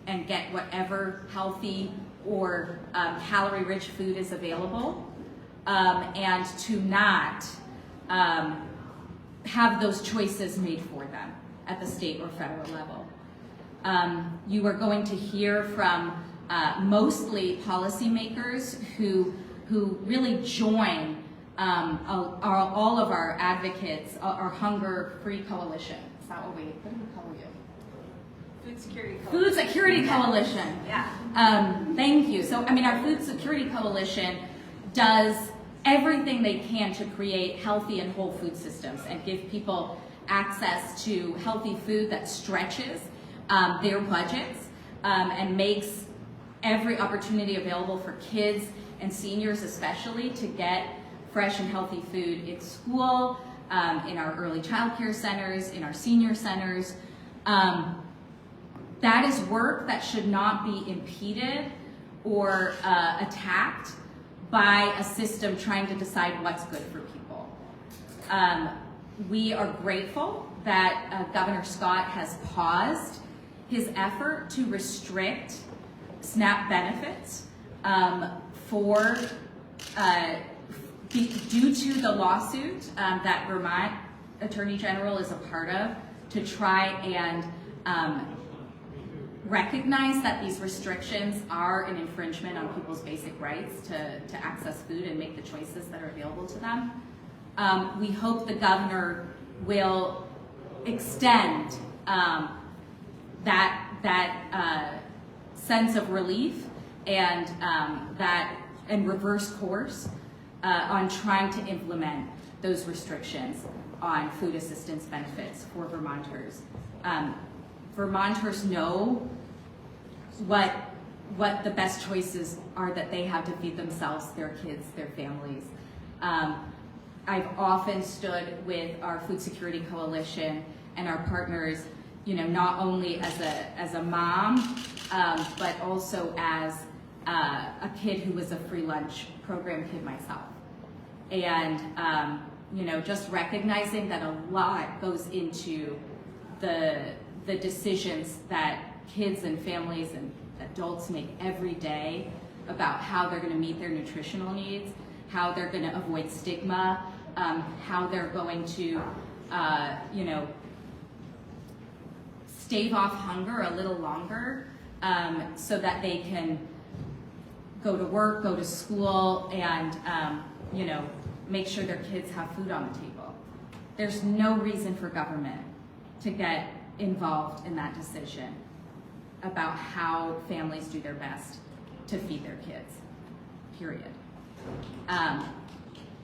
and get whatever healthy or calorie-rich food is available, and to not have those choices made for them at the state or federal level. You are going to hear from mostly policymakers who really join all of our advocates, our Hunger Free Coalition. Is that what do we call you? Food Security Coalition. Food Security Coalition. Yeah. Thank you. So, I mean, our Food Security Coalition does everything they can to create healthy and whole food systems and give people access to healthy food that stretches their budgets and makes every opportunity available for kids and seniors especially to get fresh and healthy food in school, in our early child care centers, in our senior centers. That is work that should not be impeded or attacked by a system trying to decide what's good for people. We are grateful that Governor Scott has paused his effort to restrict SNAP benefits due to the lawsuit that Vermont Attorney General is a part of, to try and recognize that these restrictions are an infringement on people's basic rights to access food and make the choices that are available to them. We hope the governor will extend that sense of relief and reverse course on trying to implement those restrictions on food assistance benefits for Vermonters. Vermonters know what the best choices are that they have to feed themselves, their kids, their families. I've often stood with our Food Security Coalition and our partners, not only as a mom, but also as a kid who was a free lunch program kid myself. And just recognizing that a lot goes into the decisions that kids and families and adults make every day about how they're going to meet their nutritional needs, how they're going to avoid stigma, how they're going to, stave off hunger a little longer so that they can go to work, go to school, and make sure their kids have food on the table. There's no reason for government to get involved in that decision about how families do their best to feed their kids, period.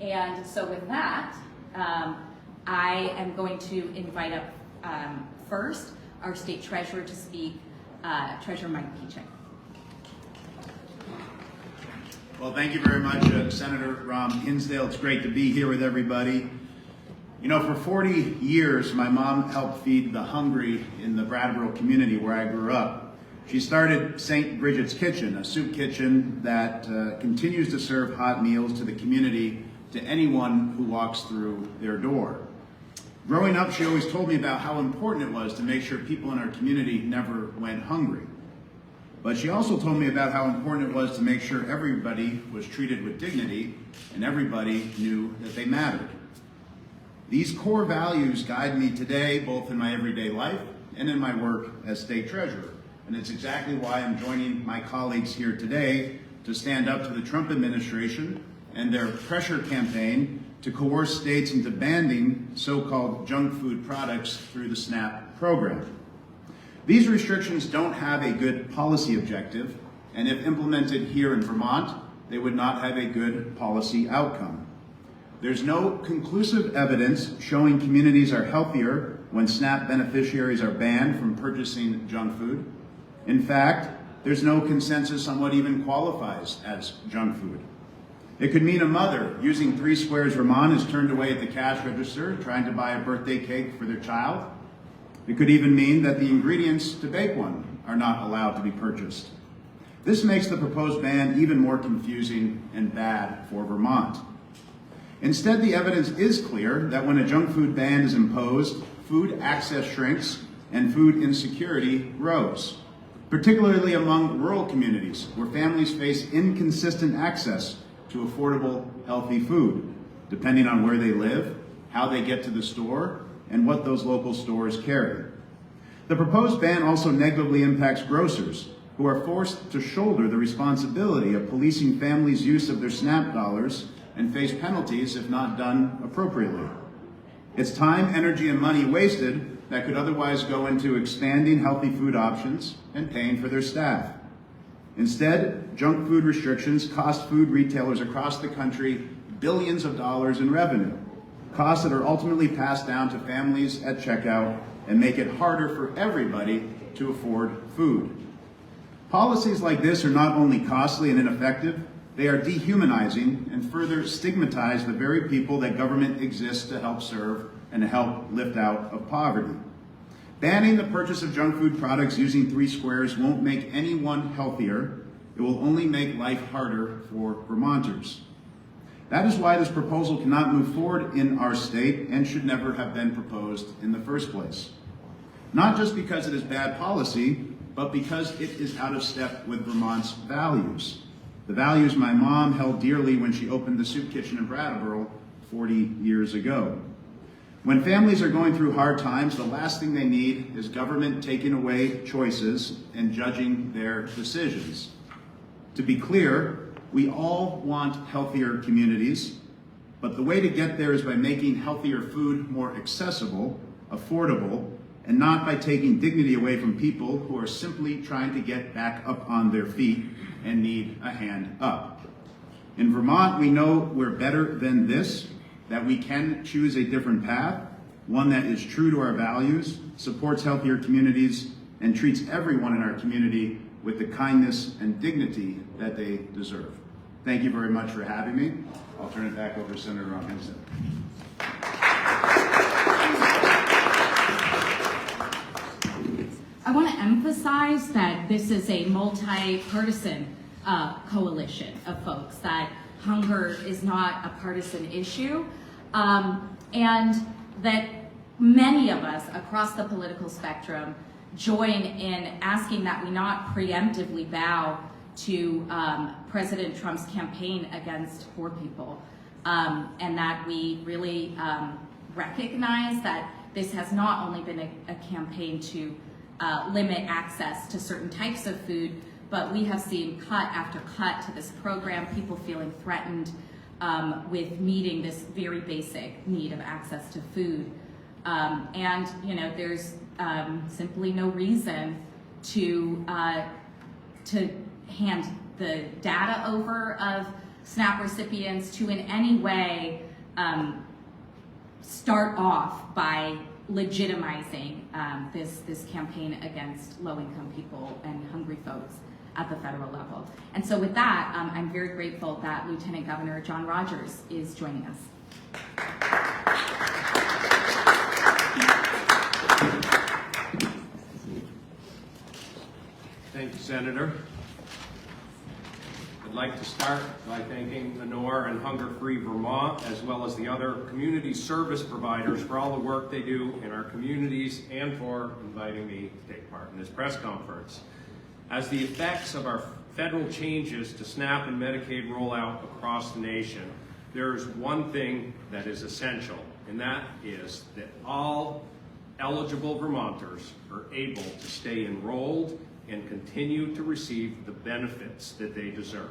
And so with that, I am going to invite up first our state treasurer to speak, Treasurer Mike Pieciak. Well, thank you very much, Senator Hinsdale. It's great to be here with everybody. For 40 years, my mom helped feed the hungry in the Brattleboro community where I grew up. She started St. Bridget's Kitchen, a soup kitchen that continues to serve hot meals to the community, to anyone who walks through their door. Growing up, she always told me about how important it was to make sure people in our community never went hungry. But she also told me about how important it was to make sure everybody was treated with dignity and everybody knew that they mattered. These core values guide me today, both in my everyday life and in my work as state treasurer. And it's exactly why I'm joining my colleagues here today to stand up to the Trump administration and their pressure campaign to coerce states into banning so-called junk food products through the SNAP program. These restrictions don't have a good policy objective, and if implemented here in Vermont, they would not have a good policy outcome. There's no conclusive evidence showing communities are healthier when SNAP beneficiaries are banned from purchasing junk food. In fact, there's no consensus on what even qualifies as junk food. It could mean a mother using 3 Squares Vermont is turned away at the cash register trying to buy a birthday cake for their child. It could even mean that the ingredients to bake one are not allowed to be purchased. This makes the proposed ban even more confusing and bad for Vermont. Instead, the evidence is clear that when a junk food ban is imposed, food access shrinks and food insecurity grows. particularly among rural communities where families face inconsistent access to affordable, healthy food, depending on where they live, how they get to the store, and what those local stores carry. The proposed ban also negatively impacts grocers, who are forced to shoulder the responsibility of policing families' use of their SNAP dollars and face penalties if not done appropriately. It's time, energy, and money wasted that could otherwise go into expanding healthy food options and paying for their staff. Instead, junk food restrictions cost food retailers across the country billions of dollars in revenue, costs that are ultimately passed down to families at checkout and make it harder for everybody to afford food. Policies like this are not only costly and ineffective, they are dehumanizing and further stigmatize the very people that government exists to help serve and to help lift out of poverty. Banning the purchase of junk food products using 3 squares won't make anyone healthier. It will only make life harder for Vermonters. That is why this proposal cannot move forward in our state and should never have been proposed in the first place. Not just because it is bad policy, but because it is out of step with Vermont's values. The values my mom held dearly when she opened the soup kitchen in Brattleboro 40 years ago. When families are going through hard times, the last thing they need is government taking away choices and judging their decisions. To be clear, we all want healthier communities, but the way to get there is by making healthier food more accessible, affordable, and not by taking dignity away from people who are simply trying to get back up on their feet and need a hand up. In Vermont, we know we're better than this, that we can choose a different path, one that is true to our values, supports healthier communities, and treats everyone in our community with the kindness and dignity that they deserve. Thank you very much for having me. I'll turn it back over to Senator Hinsdale. I want to emphasize that this is a multi-partisan coalition of folks, that hunger is not a partisan issue, and that many of us across the political spectrum join in asking that we not preemptively bow to President Trump's campaign against poor people, and that we really recognize that this has not only been a campaign to limit access to certain types of food, but we have seen cut after cut to this program, people feeling threatened with meeting this very basic need of access to food. And you know, there's simply no reason to hand the data over of SNAP recipients to in any way start off by legitimizing this campaign against low-income people and hungry folks at the federal level. And so with that, I'm very grateful that Lieutenant Governor John Rodgers is joining us. Thank you, Senator. I'd like to start by thanking the NOR and Hunger Free Vermont, as well as the other community service providers for all the work they do in our communities and for inviting me to take part in this press conference. As the effects of our federal changes to SNAP and Medicaid roll out across the nation, there's one thing that is essential, and that is that all eligible Vermonters are able to stay enrolled and continue to receive the benefits that they deserve.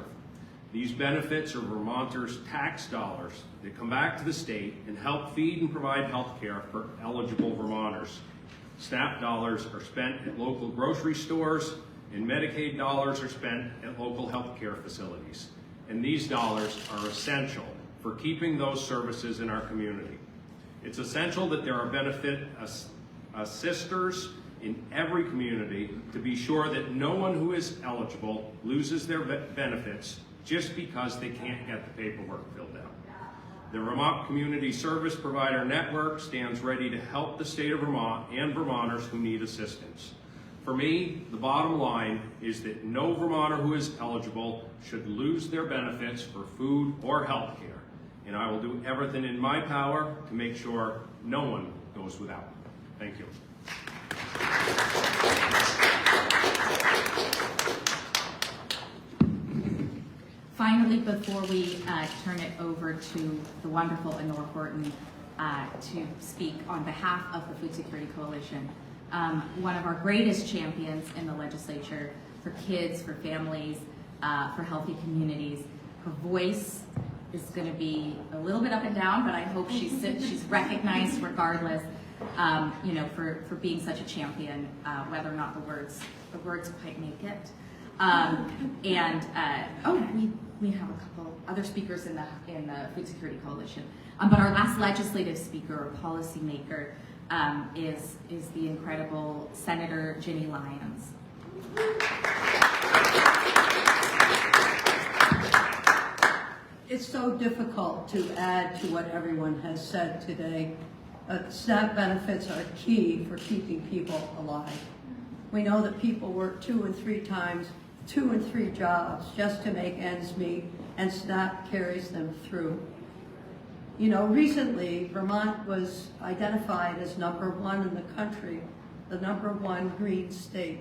These benefits are Vermonters' tax dollars that come back to the state and help feed and provide health care for eligible Vermonters. SNAP dollars are spent at local grocery stores, and Medicaid dollars are spent at local health care facilities. And these dollars are essential for keeping those services in our community. It's essential that there are benefit assisters in every community to be sure that no one who is eligible loses their benefits just because they can't get the paperwork filled out. The Vermont Community Service Provider Network stands ready to help the state of Vermont and Vermonters who need assistance. For me, the bottom line is that no Vermonter who is eligible should lose their benefits for food or health care, and I will do everything in my power to make sure no one goes without. Thank you. finally, before we turn it over to the wonderful Honor Horton to speak on behalf of the Food Security Coalition, one of our greatest champions in the legislature for kids, for families, for healthy communities. Her voice is going to be a little bit up and down, but I hope she's recognized regardless, you know, for being such a champion, whether or not the words quite make it. We have a couple other speakers in the Food Security Coalition, but our last legislative speaker or policymaker is the incredible Senator Ginny Lyons. It's so difficult to add to what everyone has said today. SNAP benefits are key for keeping people alive. We know that people work 2 and 3 times, 2 and 3 jobs just to make ends meet, and SNAP carries them through. You know, recently, Vermont was identified as #1 in the country, the #1 green state.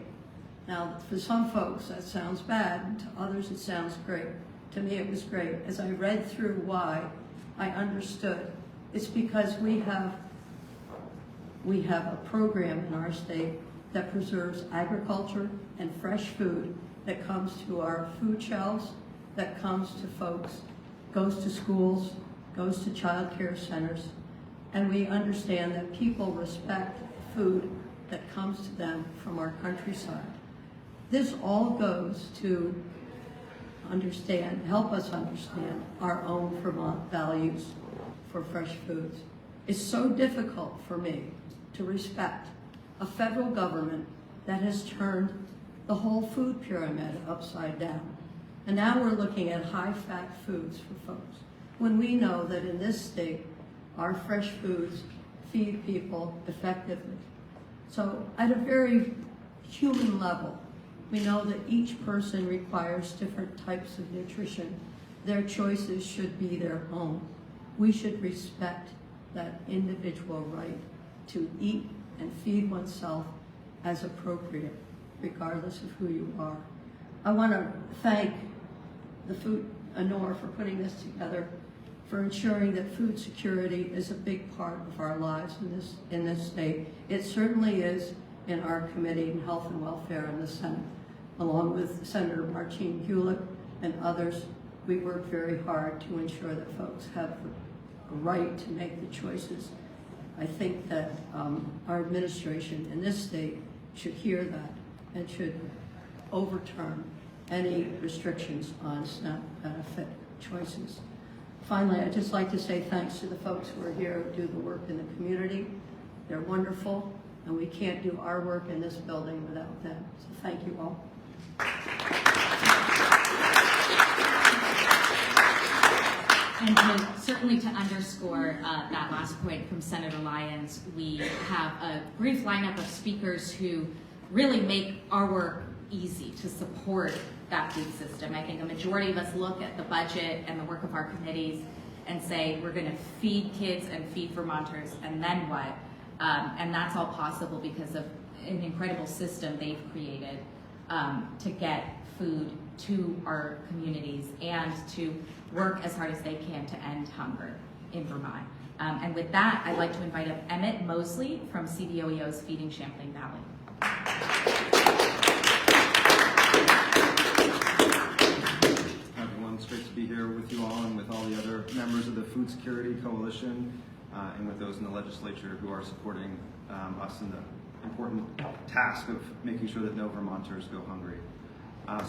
Now, for some folks, that sounds bad. To others, it sounds great. To me, it was great. As I read through why, I understood. It's because we have a program in our state that preserves agriculture and fresh food that comes to our food shelves, that comes to folks, goes to schools, goes to child care centers, and we understand that people respect food that comes to them from our countryside. This all goes to help us understand our own Vermont values for fresh foods. It's so difficult for me to respect a federal government that has turned the whole food pyramid upside down. And now we're looking at high-fat foods for folks, when we know that in this state, our fresh foods feed people effectively. So at a very human level, we know that each person requires different types of nutrition. Their choices should be their own. We should respect that individual right to eat and feed oneself as appropriate, regardless of who you are. I want to thank the Honor for putting this together, for ensuring that food security is a big part of our lives in this state. It certainly is in our Committee on Health and Welfare in the Senate. Along with Senator Martine Gulick and others, we work very hard to ensure that folks have the right to make the choices. I think that our administration in this state should hear that and should overturn any restrictions on SNAP benefit choices. Finally, I'd just like to say thanks to the folks who are here who do the work in the community. They're wonderful, and we can't do our work in this building without them. So thank you all. And certainly to underscore that last point from Senator Lyons, we have a brief lineup of speakers who really make our work easy to support that food system. I think a majority of us look at the budget and the work of our committees and say, we're going to feed kids and feed Vermonters, and then what? And that's all possible because of an incredible system they've created to get food to our communities and to work as hard as they can to end hunger in Vermont. And with that, I'd like to invite up Emmett Mosley from CVOEO's Feeding Champlain Valley. Everyone, it's great to be here with you all and with all the other members of the Food Security Coalition and with those in the legislature who are supporting us in the important task of making sure that no Vermonters go hungry.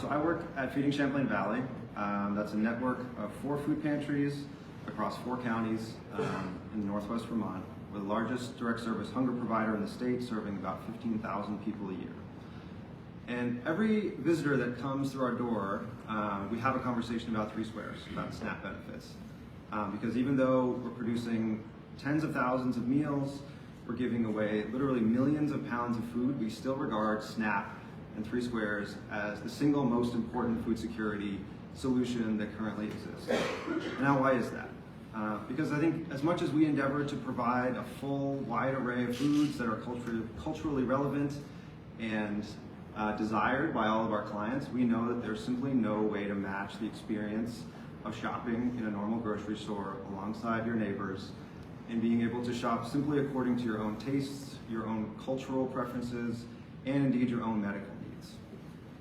So I work at Feeding Champlain Valley. That's a network of 4 food pantries across 4 counties in northwest Vermont. We're the largest direct service hunger provider in the state, serving about 15,000 people a year. And every visitor that comes through our door, we have a conversation about 3 squares, about SNAP benefits. Because even though we're producing tens of thousands of meals, we're giving away literally millions of pounds of food, we still regard SNAP and 3 squares as the single most important food security solution that currently exists. Now, why is that? Because I think as much as we endeavor to provide a full, wide array of foods that are culturally relevant and desired by all of our clients, we know that there's simply no way to match the experience of shopping in a normal grocery store alongside your neighbors and being able to shop simply according to your own tastes, your own cultural preferences, and indeed your own medical needs.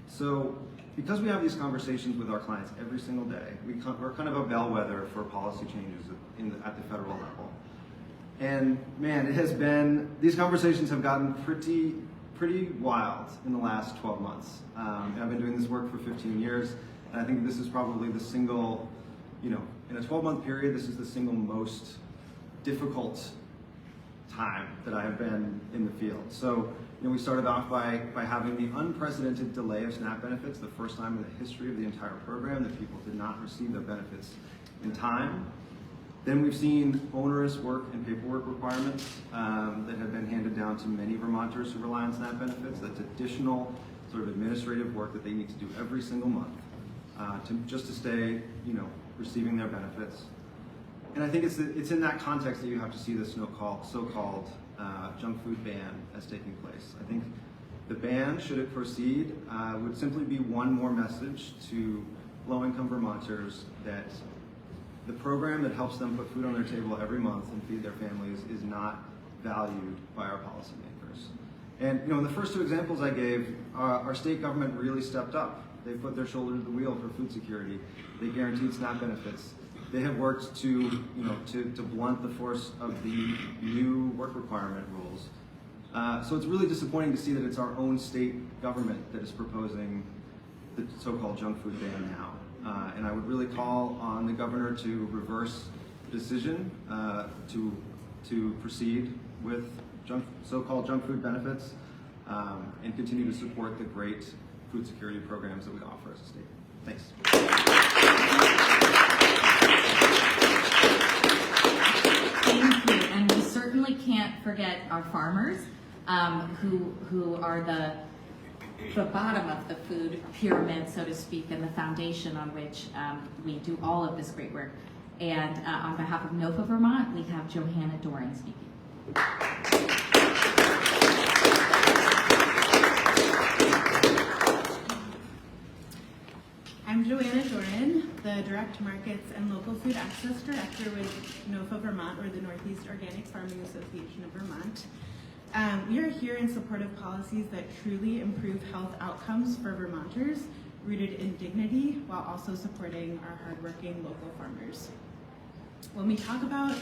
So because we have these conversations with our clients every single day, we're kind of a bellwether for policy changes at the federal level. And man, these conversations have gotten pretty wild in the last 12 months. And I've been doing this work for 15 years, and I think this is probably the single, in a 12-month period, this is the single most difficult time that I have been in the field. So, we started off by having the unprecedented delay of SNAP benefits, the first time in the history of the entire program that people did not receive their benefits in time. Then we've seen onerous work and paperwork requirements that have been handed down to many Vermonters who rely on SNAP benefits. That's additional sort of administrative work that they need to do every single month just to stay, receiving their benefits. And I think it's in that context that you have to see this so-called junk food ban as taking place. I think the ban, should it proceed, would simply be one more message to low-income Vermonters that the program that helps them put food on their table every month and feed their families is not valued by our policymakers. And in the first two examples I gave, our state government really stepped up. They put their shoulder to the wheel for food security. They guaranteed SNAP benefits. They have worked to blunt the force of the new work requirement rules. So it's really disappointing to see that it's our own state government that is proposing the so-called junk food ban now. And I would really call on the governor to reverse the decision to proceed with so-called junk food benefits and continue to support the great food security programs that we offer as a state. Thanks. Thank you, and we certainly can't forget our farmers, who are the bottom of the food pyramid, so to speak, and the foundation on which we do all of this great work. And on behalf of NOFA Vermont, we have Johanna Doran speaking. I'm Joanna Doran, the Direct Markets and Local Food Access Director with NOFA Vermont, or the Northeast Organic Farming Association of Vermont. We are here in support of policies that truly improve health outcomes for Vermonters, rooted in dignity, while also supporting our hardworking local farmers. When we talk about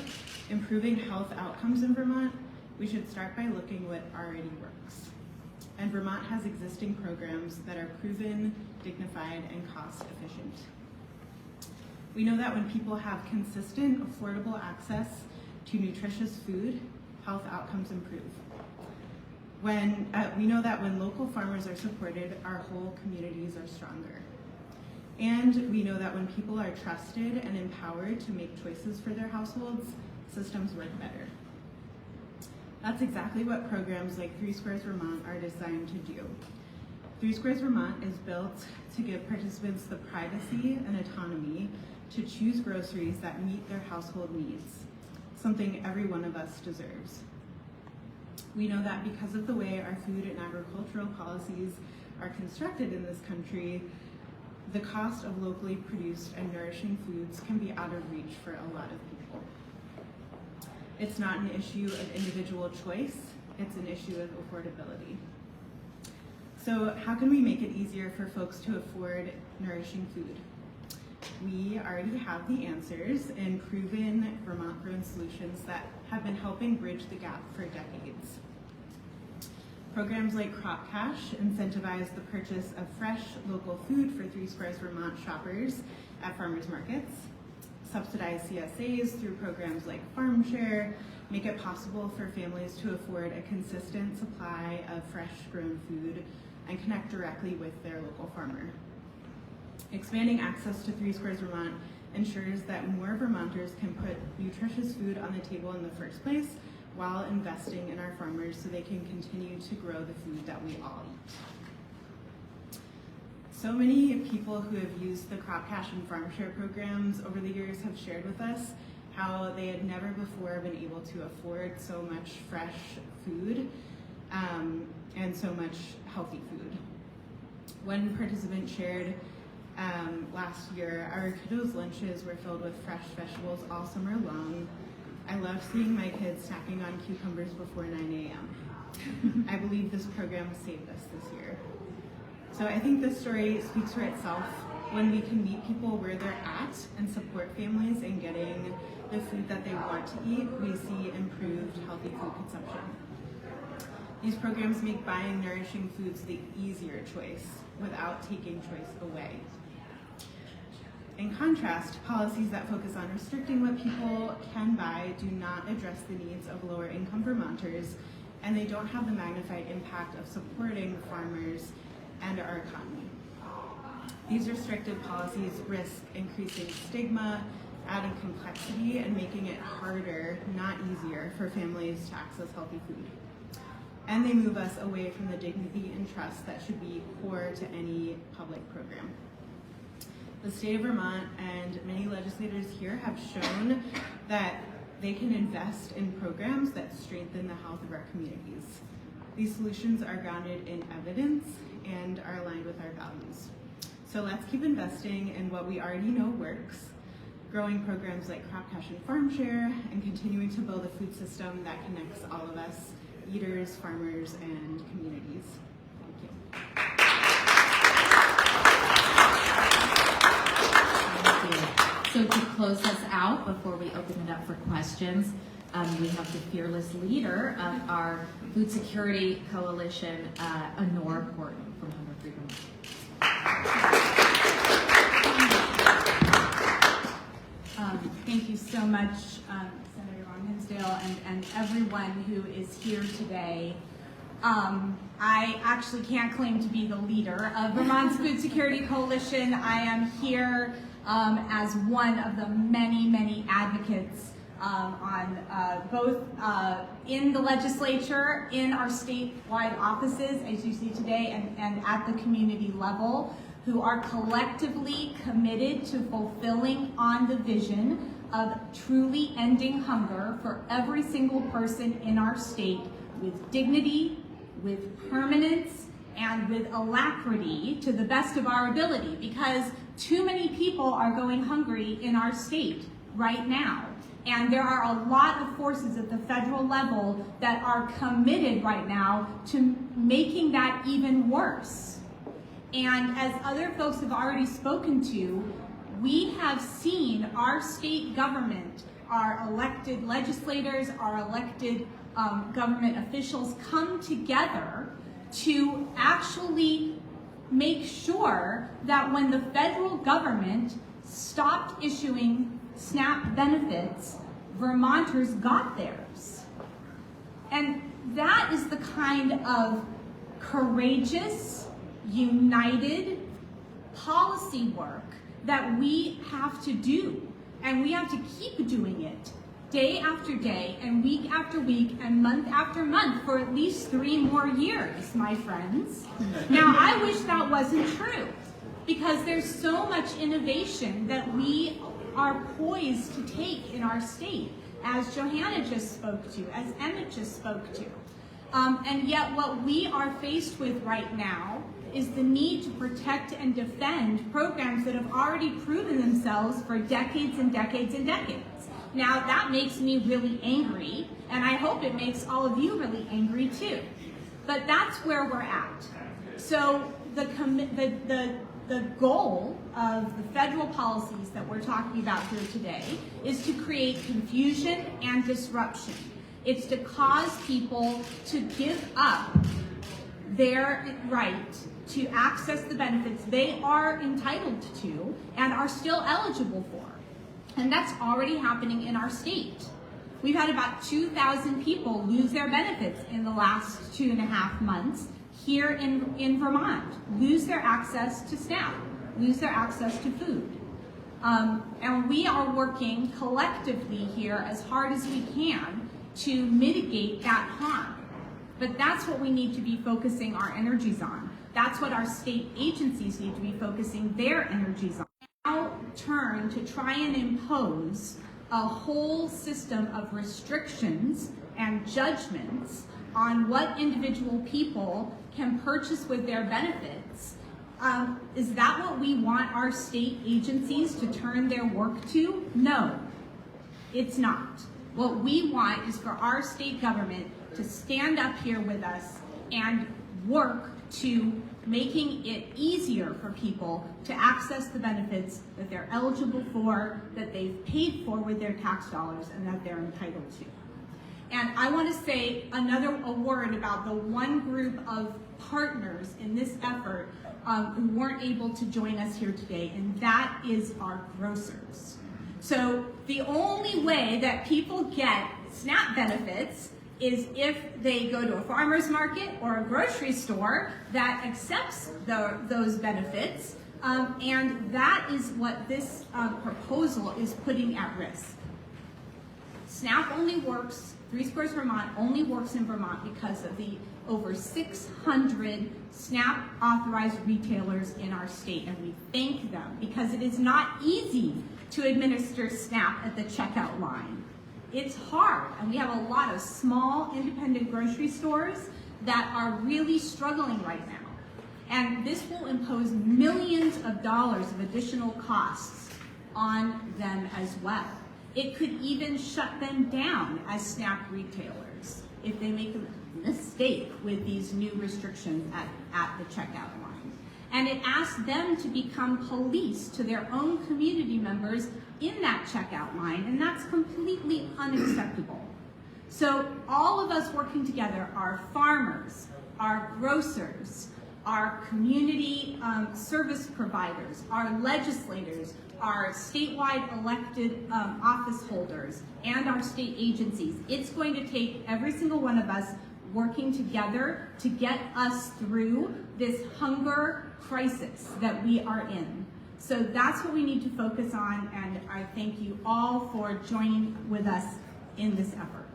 improving health outcomes in Vermont, we should start by looking what already works. And Vermont has existing programs that are proven, dignified, and cost efficient. We know that when people have consistent, affordable access to nutritious food, health outcomes improve. We know that when local farmers are supported, our whole communities are stronger. And we know that when people are trusted and empowered to make choices for their households, systems work better. That's exactly what programs like 3 Squares Vermont are designed to do. 3 Squares Vermont is built to give participants the privacy and autonomy to choose groceries that meet their household needs, something every one of us deserves. We know that because of the way our food and agricultural policies are constructed in this country, the cost of locally produced and nourishing foods can be out of reach for a lot of people. It's not an issue of individual choice, it's an issue of affordability. So how can we make it easier for folks to afford nourishing food? We already have the answers in proven Vermont-grown solutions that have been helping bridge the gap for decades. Programs like Crop Cash incentivize the purchase of fresh, local food for 3 Squares Vermont shoppers at farmers markets. Subsidized CSAs through programs like Farm Share make it possible for families to afford a consistent supply of fresh grown food and connect directly with their local farmer. Expanding access to 3 Squares Vermont ensures that more Vermonters can put nutritious food on the table in the first place while investing in our farmers so they can continue to grow the food that we all eat. So many people who have used the Crop Cash and Farm Share programs over the years have shared with us how they had never before been able to afford so much fresh food and so much healthy food. One participant shared last year, our kiddos' lunches were filled with fresh vegetables all summer long. I love seeing my kids snacking on cucumbers before 9 a.m. I believe this program saved us this year. So I think this story speaks for itself. When we can meet people where they're at and support families in getting the food that they want to eat, we see improved healthy food consumption. These programs make buying nourishing foods the easier choice without taking choice away. In contrast, policies that focus on restricting what people can buy do not address the needs of lower income Vermonters, and they don't have the magnified impact of supporting farmers and our economy. These restrictive policies risk increasing stigma, adding complexity, and making it harder, not easier, for families to access healthy food. And they move us away from the dignity and trust that should be core to any public program. The state of Vermont and many legislators here have shown that they can invest in programs that strengthen the health of our communities. These solutions are grounded in evidence and are aligned with our values. So let's keep investing in what we already know works, growing programs like Crop Cash and Farm Share, and continuing to build a food system that connects all of us, eaters, farmers, and communities. Thank you. Thank you. So to close us out, before we open it up for questions, we have the fearless leader of our Food Security Coalition, Honor Horton from Hunger Free Vermont. Thank you so much, Senator Ron Hinsdale, and everyone who is here today. I actually can't claim to be the leader of Vermont's Food Security Coalition. I am here as one of the many, many advocates on both in the legislature, in our statewide offices, as you see today, and at the community level, who are collectively committed to fulfilling on the vision of truly ending hunger for every single person in our state with dignity, with permanence, and with alacrity to the best of our ability, because too many people are going hungry in our state right now. And there are a lot of forces at the federal level that are committed right now to making that even worse. And as other folks have already spoken to, we have seen our state government, our elected legislators, our elected government officials come together to actually make sure that when the federal government stopped issuing SNAP benefits, Vermonters got theirs. And that is the kind of courageous, united policy work that we have to do. And we have to keep doing it day after day and week after week and month after month for at least 3 more years, my friends. Now, I wish that wasn't true, because there's so much innovation that we are poised to take in our state, as Johanna just spoke to, as Emmett just spoke to. And yet what we are faced with right now is the need to protect and defend programs that have already proven themselves for decades and decades and decades. Now, that makes me really angry, and I hope it makes all of you really angry too. But that's where we're at. So the goal of the federal policies that we're talking about here today is to create confusion and disruption. It's to cause people to give up their right to access the benefits they are entitled to and are still eligible for. And that's already happening in our state. We've had about 2,000 people lose their benefits in the last 2.5 months here in Vermont, lose their access to SNAP, lose their access to food. And we are working collectively here as hard as we can to mitigate that harm. But that's what we need to be focusing our energies on. That's what our state agencies need to be focusing their energies on. Now turn to try and impose a whole system of restrictions and judgments on what individual people can purchase with their benefits Is that what we want our state agencies to turn their work to? No, it's not. What we want is for our state government to stand up here with us and work to making it easier for people to access the benefits that they're eligible for, that they've paid for with their tax dollars, and that they're entitled to. And I want to say a word about the one group of partners in this effort who weren't able to join us here today, and that is our grocers. So the only way that people get SNAP benefits is if they go to a farmer's market or a grocery store that accepts those benefits, and that is what this proposal is putting at risk. SNAP only works, Three Squares Vermont only works in Vermont because of the over 600 SNAP authorized retailers in our state, and we thank them because it is not easy to administer SNAP at the checkout line. It's hard, and we have a lot of small independent grocery stores that are really struggling right now. And this will impose millions of dollars of additional costs on them as well. It could even shut them down as SNAP retailers if they make a mistake with these new restrictions at the checkout line. And it asks them to become police to their own community members in that checkout line, and that's completely unacceptable. So all of us working together, our farmers, our grocers, our community service providers, our legislators, our statewide elected office holders, and our state agencies. It's going to take every single one of us working together to get us through this hunger crisis that we are in. So that's what we need to focus on, and I thank you all for joining with us in this effort.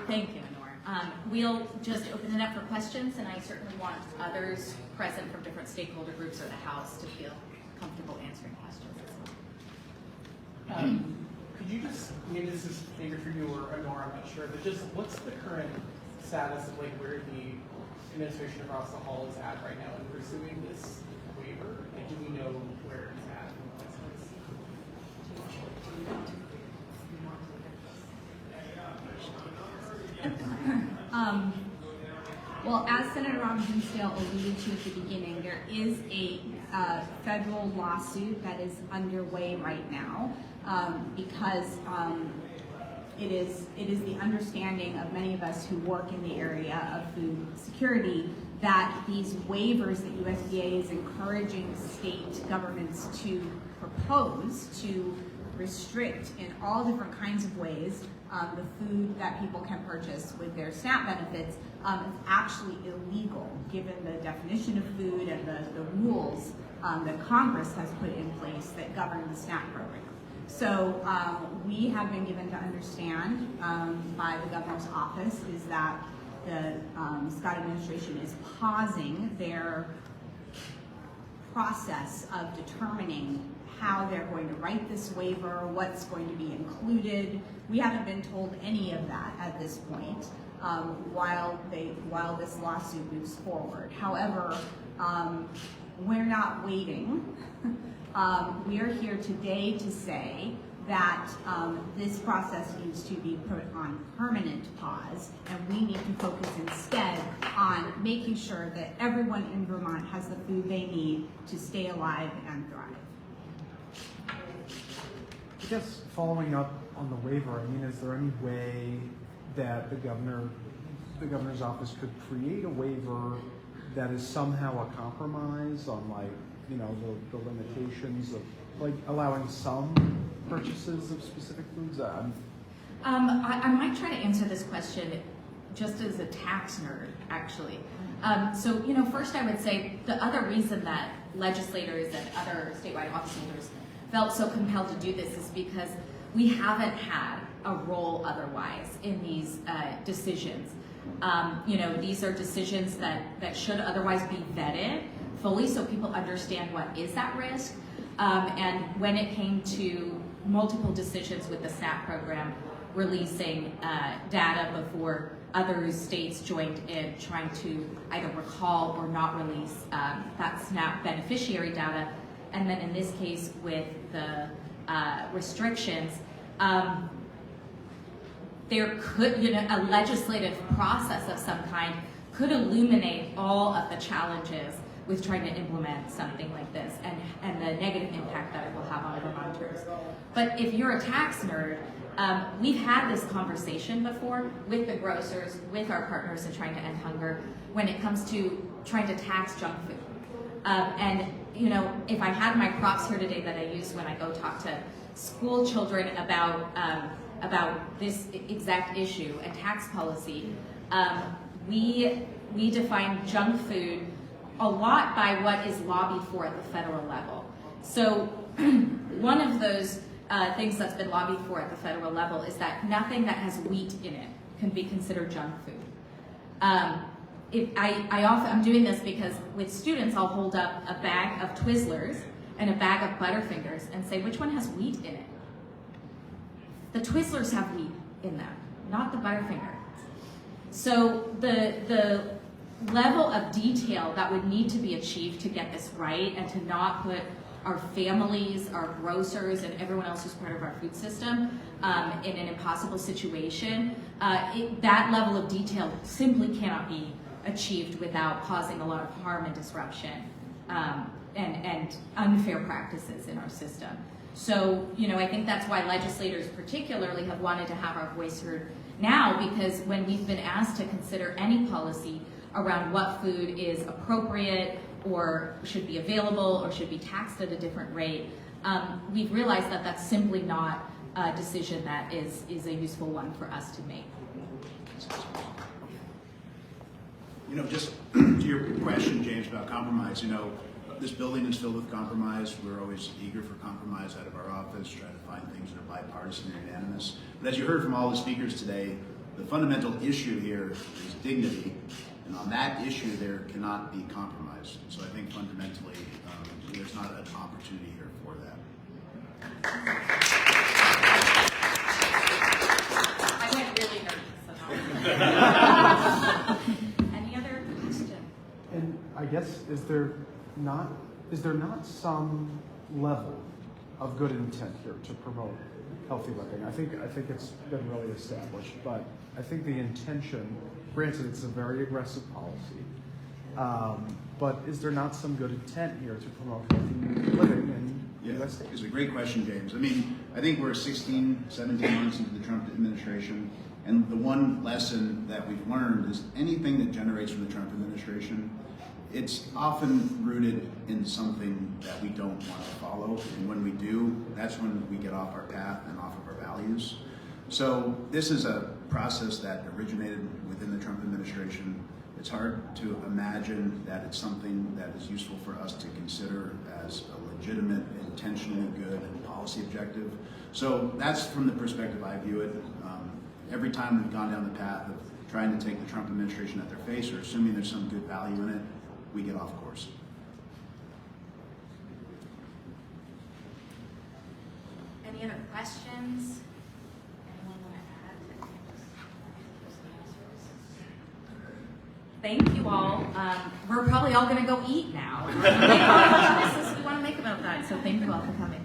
Thank you, Honor. We'll just open it up for questions, and I certainly want others present from different stakeholder groups or the House to feel comfortable answering questions as well. Could you just, maybe this is maybe for you or Honor, I'm not sure, but just what's the current status of like where the administration across the hall is at right now in pursuing this waiver? Like, do we know where it's at? Well, as Senator Hinsdale alluded to at the beginning, there is a federal lawsuit that is underway right now because it is the understanding of many of us who work in the area of food security that these waivers that USDA is encouraging state governments to propose to restrict in all different kinds of ways the food that people can purchase with their SNAP benefits is actually illegal given the definition of food and the rules that Congress has put in place that govern the SNAP program. So we have been given to understand by the governor's office is that the Scott administration is pausing their process of determining how they're going to write this waiver, what's going to be included. We haven't been told any of that at this point while this lawsuit moves forward. However, we're not waiting. We are here today to say that this process needs to be put on permanent pause, and we need to focus instead on making sure that everyone in Vermont has the food they need to stay alive and thrive. I guess following up on the waiver, I mean, is there any way that the governor's office could create a waiver that is somehow a compromise on, like, you know, the limitations of, like, allowing some purchases of specific foods? I might try to answer this question just as a tax nerd, actually. So, you know, first I would say the other reason that legislators and other statewide office holders felt so compelled to do this is because we haven't had a role otherwise in these decisions. You know, these are decisions that should otherwise be vetted fully so people understand what is at risk. And when it came to multiple decisions with the SNAP program, releasing data before other states joined in, trying to either recall or not release that SNAP beneficiary data. And then in this case, with the restrictions, there could, a legislative process of some kind could illuminate all of the challenges with trying to implement something like this and the negative impact that it will have on Vermonters. But if you're a tax nerd, we've had this conversation before with the grocers, with our partners in trying to end hunger when it comes to trying to tax junk food. And if I had my props here today that I use when I go talk to school children about this exact issue and tax policy, we define junk food a lot by what is lobbied for at the federal level. So one of those things that's been lobbied for at the federal level is that nothing that has wheat in it can be considered junk food. I'm doing this because with students I'll hold up a bag of Twizzlers and a bag of Butterfingers and say, which one has wheat in it? The Twizzlers have wheat in them, not the Butterfinger. So the level of detail that would need to be achieved to get this right and to not put our families, our grocers, and everyone else who's part of our food system in an impossible situation, that level of detail simply cannot be achieved without causing a lot of harm and disruption and unfair practices in our system. So, I think that's why legislators particularly have wanted to have our voice heard now, because when we've been asked to consider any policy around what food is appropriate or should be available or should be taxed at a different rate, we've realized that that's simply not a decision that is a useful one for us to make. Just to your question, James, about compromise, this building is filled with compromise. We're always eager for compromise out of our office, try to find things that are bipartisan and unanimous. But as you heard from all the speakers today, the fundamental issue here is dignity. And on that issue, there cannot be compromise. So I think fundamentally, there's not an opportunity here for that. I went really nervous. Any other question? And I guess, is there not some level of good intent here to promote healthy living? I think it's been really established, but I think the intention, granted it's a very aggressive policy, but is there not some good intent here to promote healthy living in the US? It's a great question, James. I think we're 16, 17 months into the Trump administration, and the one lesson that we've learned is anything that generates from the Trump administration, it's often rooted in something that we don't want to follow, and when we do, that's when we get off our path and off of our values. So this is a process that originated within the Trump administration. It's hard to imagine that it's something that is useful for us to consider as a legitimate, intentionally good and policy objective. So that's from the perspective I view it. Every time we've gone down the path of trying to take the Trump administration at their face or assuming there's some good value in it, we get off course. Any other questions? Anyone want to add? Thank you all. We're probably all going to go eat now. We want to make about that, so thank you all for coming.